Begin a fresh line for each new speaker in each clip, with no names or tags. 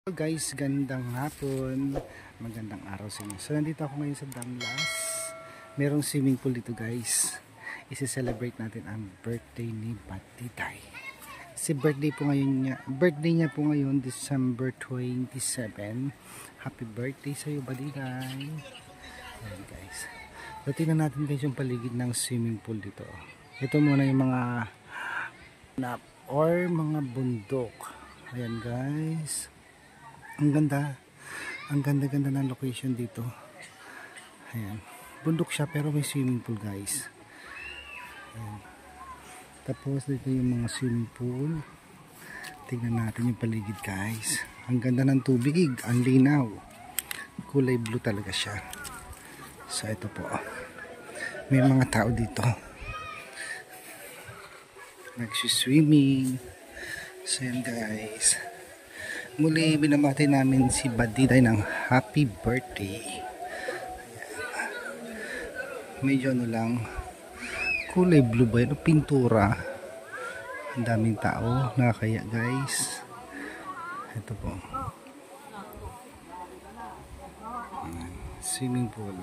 Hello guys, gandang hapon, magandang araw sa inyo. So nandito ako ngayon sa Damlas. Merong swimming pool dito guys. Isi-celebrate natin ang birthday ni Batiday. Si birthday niya po ngayon December 27. Happy birthday sa iyo Batiday. Ayan guys. So tingnan natin guys yung paligid ng swimming pool dito. Ito muna yung mga mga bundok. Ayan guys. Ang ganda ng location dito. Ayan. Bundok siya pero may swimming pool guys. Ayan. Tapos dito yung mga swimming pool. Tingnan natin yung paligid guys. Ang ganda ng tubig, ang linaw. Kulay blue talaga siya. So ito po. May mga tao dito. Nagsiswimming. So yan guys. Muli binabati namin si Batiday ng happy birthday. Ayan. Medyo lang kulay blue ba yun? Pintura. Ang daming tao. Nakakaya guys. Ito po. Ayan. Swimming pool.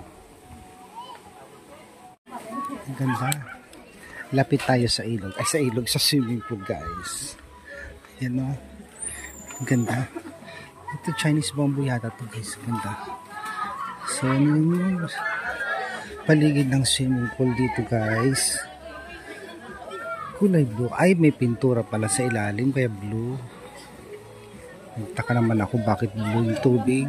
Ang ganda. Lapit tayo sa ilog. Ay sa ilog, sa swimming pool guys. Yan o. Ganda. Ito Chinese bamboo yata to guys. Ganda. So ano yung paligid ng swimming pool dito guys. Kulay blue. Ay may pintura pala sa ilalim kaya blue. Nagtaka naman ako bakit blue yung tubig.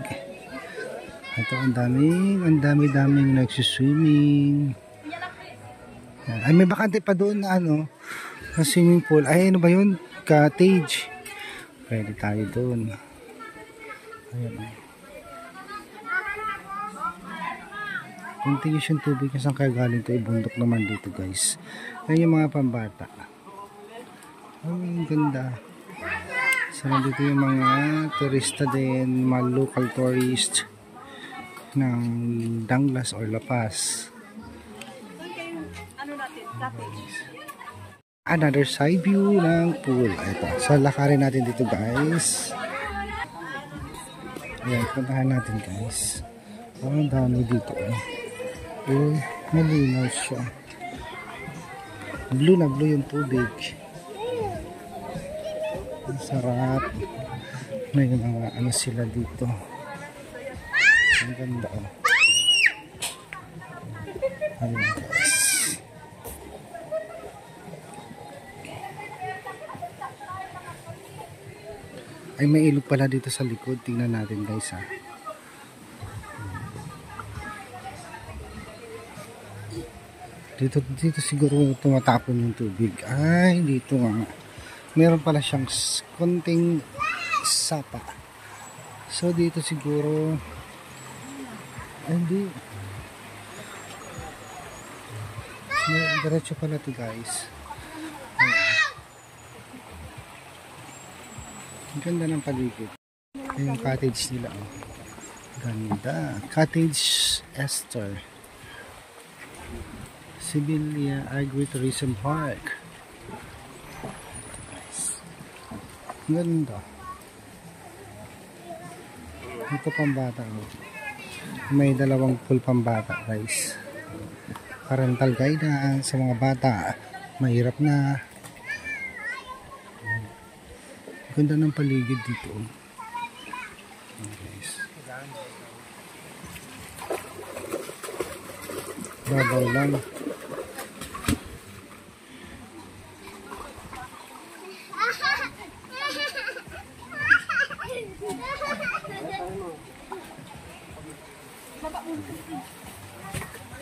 Ito ang daming nagsiswimming. Ay may bakante pa doon na na swimming pool. Ay ano ba yun? Cottage. Pwede tayo doon. Ayan. Continuous yung tubig kung saan kaya galing ito. Ibundok naman dito guys. Ayan yung mga pambata. Ang ganda. So nandito yung mga turista din. Mga local tourist ng Damlas or La Paz. Another side view ng pool. Ito. So lakarin natin dito guys. Ayan, puntahan natin guys. Ang dami dito. Malinaw siya. Blue na blue yung tubig. Ang sarap. May mga sila dito. Ang ganda Ayan guys. Ay may ilog pala dito sa likod. Tingnan natin guys ha. Dito siguro tumatapon yung tubig. Ay dito nga. Meron pala siyang konting sapa. So dito siguro hindi. Diretso pala ito guys. Ang ganda ng paligid. Yung cottage nila. Ganda. Cottage Esther. Sibilia Agritourism Park. Ganda. Ito pambata. May dalawang pool pambata guys. Parental guidance sa mga bata. Mahirap na. Ganda ng paligid dito. Guys. Babaw lang.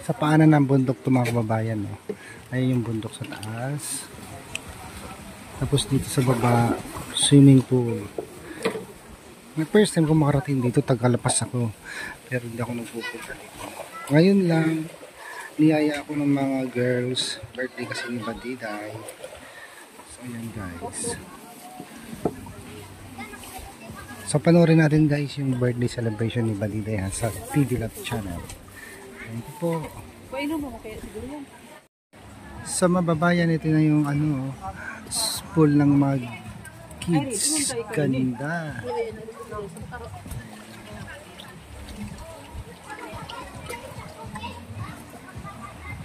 Sa paanan ng bundok ito mga kababayan. Ayun yung bundok sa taas. Tapos dito sa baba swimming pool. May first time ko makarating dito, tagalapas ako. Pero hindi ako nagpupunta dito. Ngayon lang, niyaya ako ng mga girls. Birthday kasi ni Batiday. So ayan guys. So panoorin natin guys yung birthday celebration ni Batiday sa TV Love Channel. Thank you po. Sa mababayan ito na yung pool ng Kids, ganda.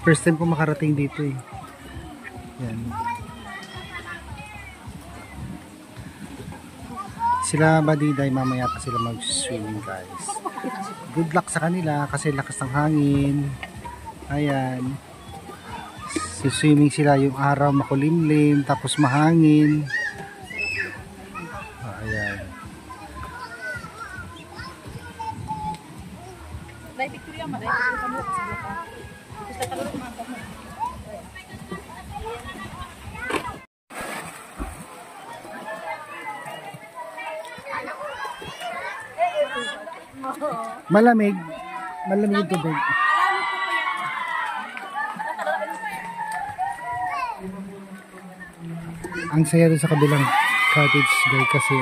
First time ko makarating dito eh. Yan. Sila Badiday, mamaya pa sila mag-swimming guys. Good luck sa kanila kasi lakas ng hangin. Ayan. Si-swimming sila yung araw makulimlim tapos mahangin. Ayan. Malamig. Malamig yung tubig. Ang saya doon sa kabilang cottage guys kasi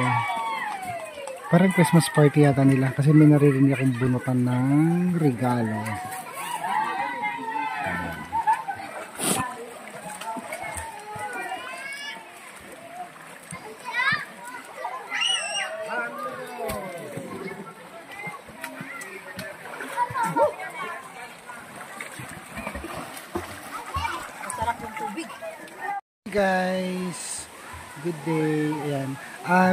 parang Christmas party yata nila kasi may naririnig akong bunutan ng regalo. Guys, good day. Ayan.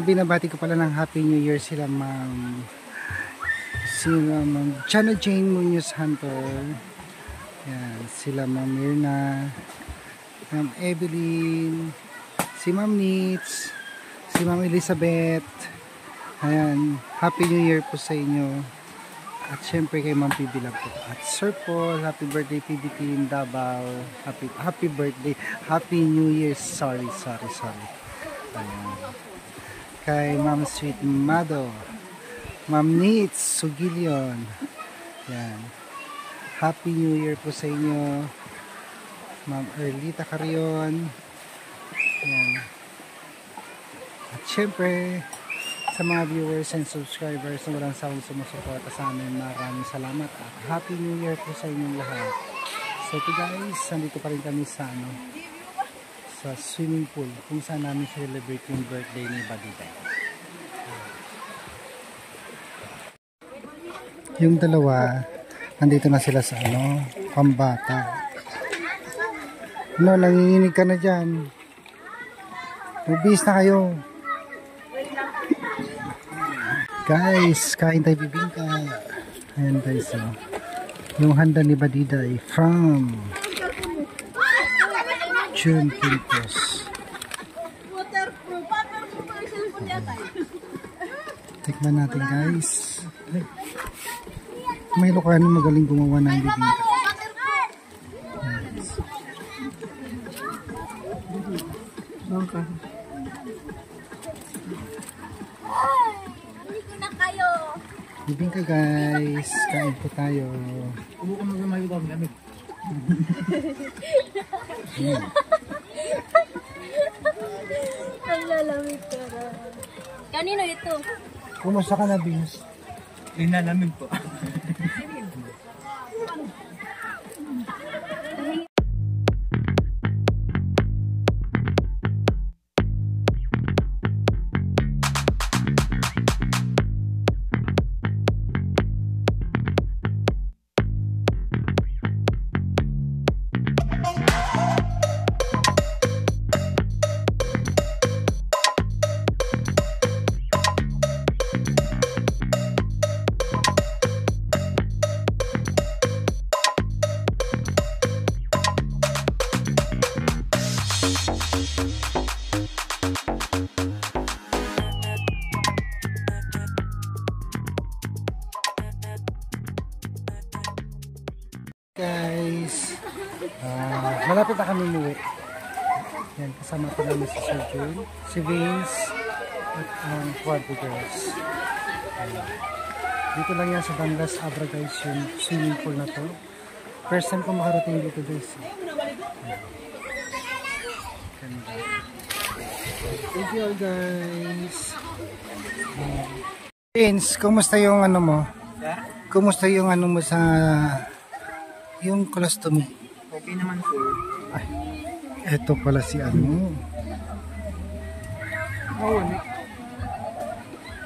Binabati ko pala ng Happy New Year sila ma'am Chana Jane Munoz Hunter. Ayan. Sila ma'am Mirna, ma'am Evelyn, si ma'am Nitz, si ma'am Elizabeth. Ayan. Happy New Year po sa inyo. At syempre kay Ma'am PB Love po. At Sir Paul, happy birthday PB Team Davao. Happy birthday. Happy New Year. Sorry. Ayan. Kay Ma'am Sweet Mado. Ma'am Nitz Sugilion. Ayan. Happy New Year po sa inyo. Ma'am Erlita Carion. Ayan. At syempre sa mga viewers and subscribers na walang sawang sumusuporta sa amin, maraming salamat at Happy New Year po sa inyong lahat. So ito guys, nandito pa rin kami sa sa swimming pool kung saan namin celebrate yung birthday ni Badita. Yung dalawa, nandito na sila sa pambata. Nanginginig ka na dyan. Mabis na kayo. Guys, kain tayo bibingka. Ayan guys, yung handa ni Badiday from June Quintos. Tikman natin guys. May Ilocano magaling gumawa ng bibingka. Okay. Bibingka guys, kain po tayo.
Umukan mo gumayo ba ang lamig?
Ang lalamig ka na. Kanino ito?
Kumusta ka na, Bings?
Linalamig po.
Guys, malapit na kami umuwi. Yan, kasama ko namin si Sir June, si Vince, at Quadro Girls. Dito lang yan sa Danlas Abra guys, yung swimming pool na to. First time ko makarating dito guys. Thank you all guys. Vince, kumusta yung mo? Kumusta yung mo sa yung colostomy?
Okay naman sir.
Ay, eto pala si
Oo.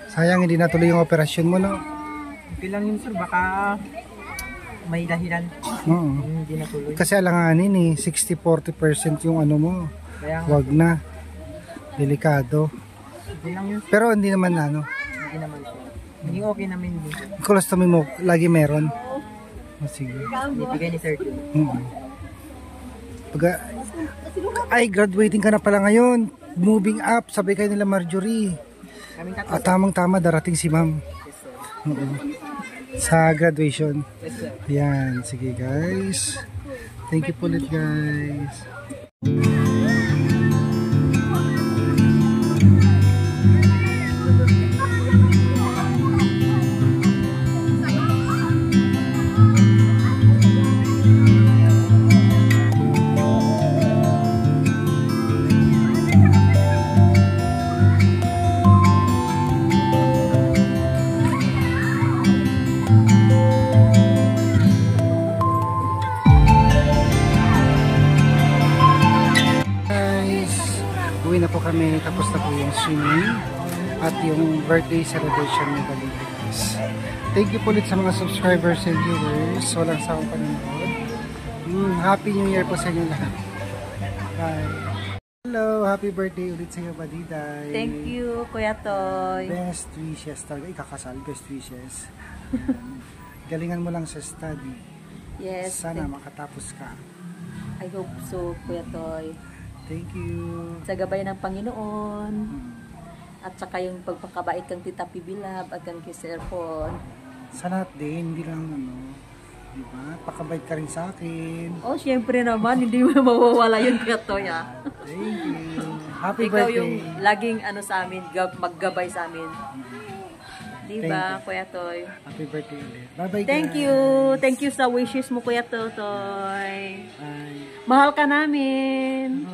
Sayang hindi natuloy yung operasyon mo, no?
Okay lang yun sir, baka may dahilan.
Oo.
Hindi natuloy.
Kasi alanganin eh, 60-40% yung ano mo.
Kaya nga,
Wag na. Delikado.
hindi lang yun.
Pero hindi naman ano.
Hindi naman sir. Hindi okay namin din.
Colostomy mo, lagi meron. O sige.
Ibigay ni sir.
Ay, graduating ka na pala ngayon. Moving up, sabi kayo nila Marjorie.
Kaming tatlo.
At tamang-tama, darating si ma'am.
Yes sir.
Oo. Sa graduation.
Yes sir.
Yan, sige guys. Thank you po ulit guys. Uwi na po kami, tapos na po yung swimming at yung birthday celebration ni Balikas. Thank you po ulit sa mga subscribers and viewers. Walang sawang panonood. Happy New Year po sa inyo lahat. Bye! Hello! Happy birthday ulit sa iyo, Badiday.
Thank you, Kuya Toy.
Best wishes talaga. Ikakasal, best wishes. Ayan. Galingan mo lang sa study.
Yes.
Sana makatapos ka.
I hope so, Kuya Toy.
Thank you.
Sa gabay ng Panginoon. At saka yung pagpakabait kang Tita Pibilab at kang Kiserpon.
Sa lahat din, hindi lang ano, diba? Pakabait ka rin sa akin.
Oh, syempre naman, hindi mo mawawala yun, Kuya Toy, ah.
Thank you. Happy
Ikaw
birthday.
yung laging ano sa amin, maggabay sa amin. Diba, Kuya Toy?
Happy birthday ulit. Bye-bye
Thank
guys.
you. Thank you sa wishes mo, Kuya Totoy.
Bye.
Mahal ka namin.